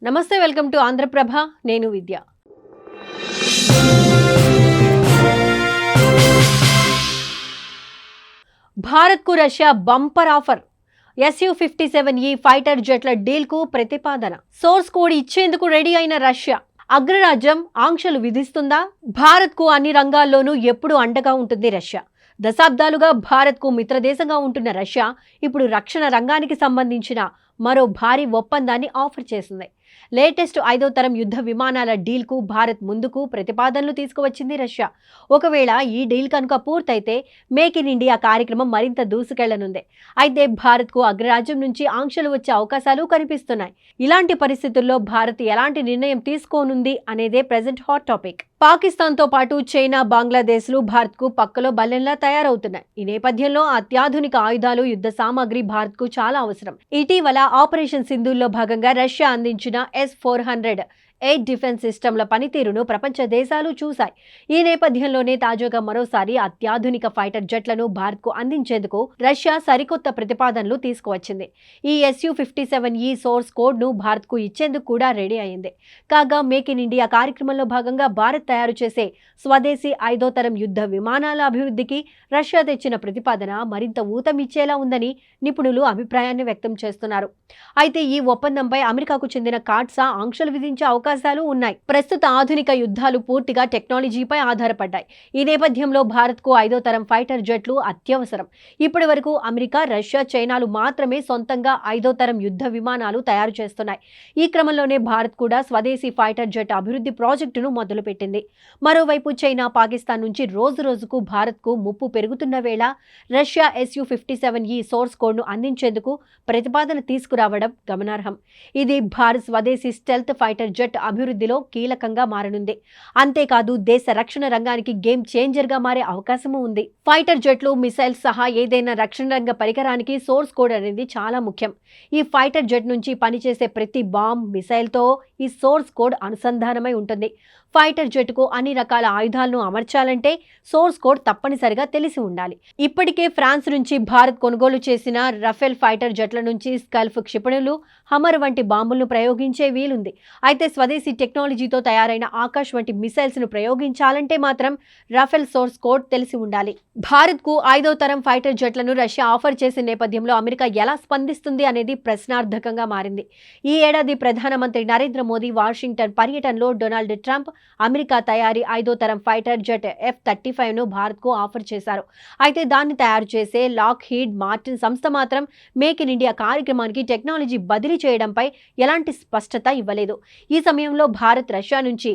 నమస్తే, welcome to Andhraprabha. నేను విద్య. భారత్కు Russia bumper offer. Su-57E fighter జెట్ల డీల్కు ప్రతిపాదన. సోర్స్ కోడ్ ఇచ్చేందుకు రెడీ అయిన రష్యా. అగ్రరాజ్యం ఆంక్షలు విధిస్తుందా? భారత్కు అన్ని రంగాల్లోనూ ఎప్పుడు అండగా ఉంటుంది రష్యా. దశాబ్దాలుగా భారత్కు మిత్రదేశంగా ఉంటున్న రష్యా ఇప్పుడు రక్షణ రంగానికి సంబంధించిన మరో భారీ ఒప్పందాన్ని ఆఫర్ చేసింది. లేటెస్ట్ 5వ తరం యుద్ధ విమానాల డీల్కు భారత్ ముందుకు ప్రతిపాదనలు తీసుకువచ్చింది రష్యా. ఒకవేళ ఈ డీల్ కనుక పూర్తయితే మేక్ ఇన్ ఇండియా కార్యక్రమం మరింత దూసుకెళ్లనుంది. అయితే భారత్కు అగ్రరాజ్యం నుంచి ఆంక్షలు వచ్చే అవకాశాలు కనిపిస్తున్నాయి. ఇలాంటి పరిస్థితుల్లో భారత్ ఎలాంటి నిర్ణయం తీసుకోనుంది అనేదే ప్రెజెంట్ హాట్ టాపిక్. పాకిస్తాన్తో పాటు చైనా, బంగ్లాదేశ్లు భారత్కు పక్కలో బల్లెంలా తయారవుతున్నాయి. ఈ నేపథ్యంలో అత్యాధునిక ఆయుధాలు, యుద్ధ సామాగ్రి భారత్కు చాలా అవసరం. ఇటీవల ఆపరేషన్ సింధూర్లో భాగంగా రష్యా అందించిన S-400 ఎయిర్ డిఫెన్స్ సిస్టమ్ల పనితీరును ప్రపంచ దేశాలు చూశాయి. ఈ నేపథ్యంలోనే తాజాగా మరోసారి అత్యాధునిక ఫైటర్ జెట్లను భారత్కు అందించేందుకు రష్యా సరికొత్త ప్రతిపాదనలు తీసుకువచ్చింది. ఈ Su-57E సోర్స్ కోడ్ను భారత్కు ఇచ్చేందుకు కూడా రెడీ అయింది. కాగా మేక్ ఇన్ ఇండియా కార్యక్రమంలో భాగంగా భారత్ తయారు చేసే స్వదేశీ 5వ తరం యుద్ధ విమానాల అభివృద్ధికి రష్యా తెచ్చిన ప్రతిపాదన మరింత ఊతమిచ్చేలా ఉందని నిపుణులు అభిప్రాయాన్ని వ్యక్తం చేస్తున్నారు. అయితే ఈ ఒప్పందంపై అమెరికాకు చెందిన కార్ట్సా ఆంక్షలు విధించే అవకాశాలు ఉన్నాయి. ప్రస్తుత ఆధునిక యుద్ధాలు పూర్తిగా టెక్నాలజీపై ఆధారపడ్డాయి. ఈ నేపథ్యంలో భారత్కు 5వ తరం ఫైటర్ జెట్లు అత్యవసరం. ఇప్పటి వరకు అమెరికా, రష్యా, చైనాలు మాత్రమే సొంతంగా 5వ తరం యుద్ధ విమానాలు తయారు చేస్తున్నాయి. ఈ క్రమంలోనే భారత్ కూడా స్వదేశీ ఫైటర్ జెట్ అభివృద్ధి ప్రాజెక్టును మొదలుపెట్టింది. మరోవైపు చైనా, పాకిస్తాన్ నుంచి రోజు రోజుకు భారత్కు ముప్పు పెరుగుతున్న వేళ రష్యా Su-57E సోర్స్ కోడ్ను అందించేందుకు ప్రతిపాదన తీసుకురావడం గమనార్హం. ఇది భారత్ స్వదేశీ స్టెల్త్ ఫైటర్ జెట్ అభివృద్ధిలో కీలకంగా మారనుంది. అంతేకాదు దేశ రక్షణ రంగానికి గేమ్ చేంజర్ గా మారే అవకాశము ఉంది. ఫైటర్ జెట్లు, మిసైల్స్ సహా ఏదైనా రక్షణ రంగ పరికరానికి సోర్స్ కోడ్ అనేది చాలా ముఖ్యం. ఈ ఫైటర్ జెట్ నుంచి పనిచేసే ప్రతి బాంబ్, మిసైల్తో ఈ సోర్స్ కోడ్ అనుసంధానమై ఉంటుంది. ఫైటర్ జెట్కు అన్ని రకాల ఆయుధాలను అమర్చాలంటే సోర్స్ కోడ్ తప్పనిసరిగా తెలిసి ఉండాలి. ఇప్పటికే ఫ్రాన్స్ నుంచి భారత్ కొనుగోలు చేసిన రఫేల్ ఫైటర్ జెట్ల నుంచి స్కల్ఫ్ క్షిపణులు, హమర్ వంటి బాంబులను ప్రయోగించే వీలుంది. అయితే స్వదేశీ టెక్నాలజీతో తయారైన ఆకాష్ వంటి మిసైల్స్ ను ప్రయోగించాలంటే మాత్రం రఫేల్ సోర్స్ కోడ్ తెలిసి ఉండాలి. భారత్కు 5వ తరం ఫైటర్ జెట్లను రష్యా ఆఫర్ చేసిన నేపథ్యంలో అమెరికా ఎలా స్పందిస్తుంది అనేది ప్రశ్నార్థకంగా మారింది. ఈ ఏడాది ప్రధానమంత్రి నరేంద్ర మోదీ వాషింగ్టన్ పర్యటనలో డొనాల్డ్ ట్రంప్ అమెరికా తయారీ 5వ తరం ఫైటర్ జెట్ F-35ను భారత్కు ఆఫర్ చేశారు. అయితే దాన్ని తయారు చేసే లాక్హీడ్ మార్టిన్ సంస్థ మాత్రం మేక్ ఇన్ ఇండియా కార్యక్రమానికి టెక్నాలజీ బదిలీ చేయడంపై ఎలాంటి స్పష్టత ఇవ్వలేదు. ఈ సమయంలో భారత్ రష్యా నుంచి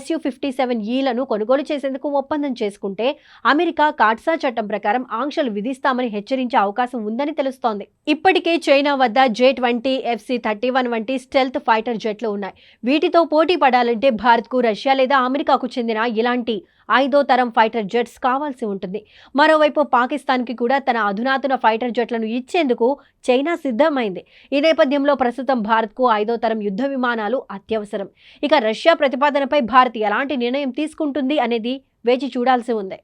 Su-57Eలను కొనుగోలు చేసేందుకు ఒప్పందం చేసుకుంటే అమెరికా కార్ట్సా చట్టం ప్రకారం ఆంక్షలు విధిస్తామని హెచ్చరించే అవకాశం ఉందని తెలుస్తోంది. ఇప్పటికే చైనా వద్ద J-20, FC-31 వంటి స్టెల్త్ ఫైటర్ జెట్లు ఉన్నాయి. వీటితో పోటీ పడాలంటే భారత్కు రష్యా లేదా అమెరికాకు చెందిన ఇలాంటి 5వ తరం ఫైటర్ జెట్స్ కావాల్సి ఉంటుంది. మరోవైపు పాకిస్తాన్కి కూడా తన అధునాతన ఫైటర్ జెట్లను ఇచ్చేందుకు చైనా సిద్ధమైంది. ఈ నేపథ్యంలో ప్రస్తుతం భారత్కు 5వ తరం యుద్ధ విమానాలు అత్యవసరం. ఇక రష్యా ప్రతిపాదనపై భారత్ ఎలాంటి నిర్ణయం తీసుకుంటుంది అనేది వేచి చూడాల్సి ఉంది.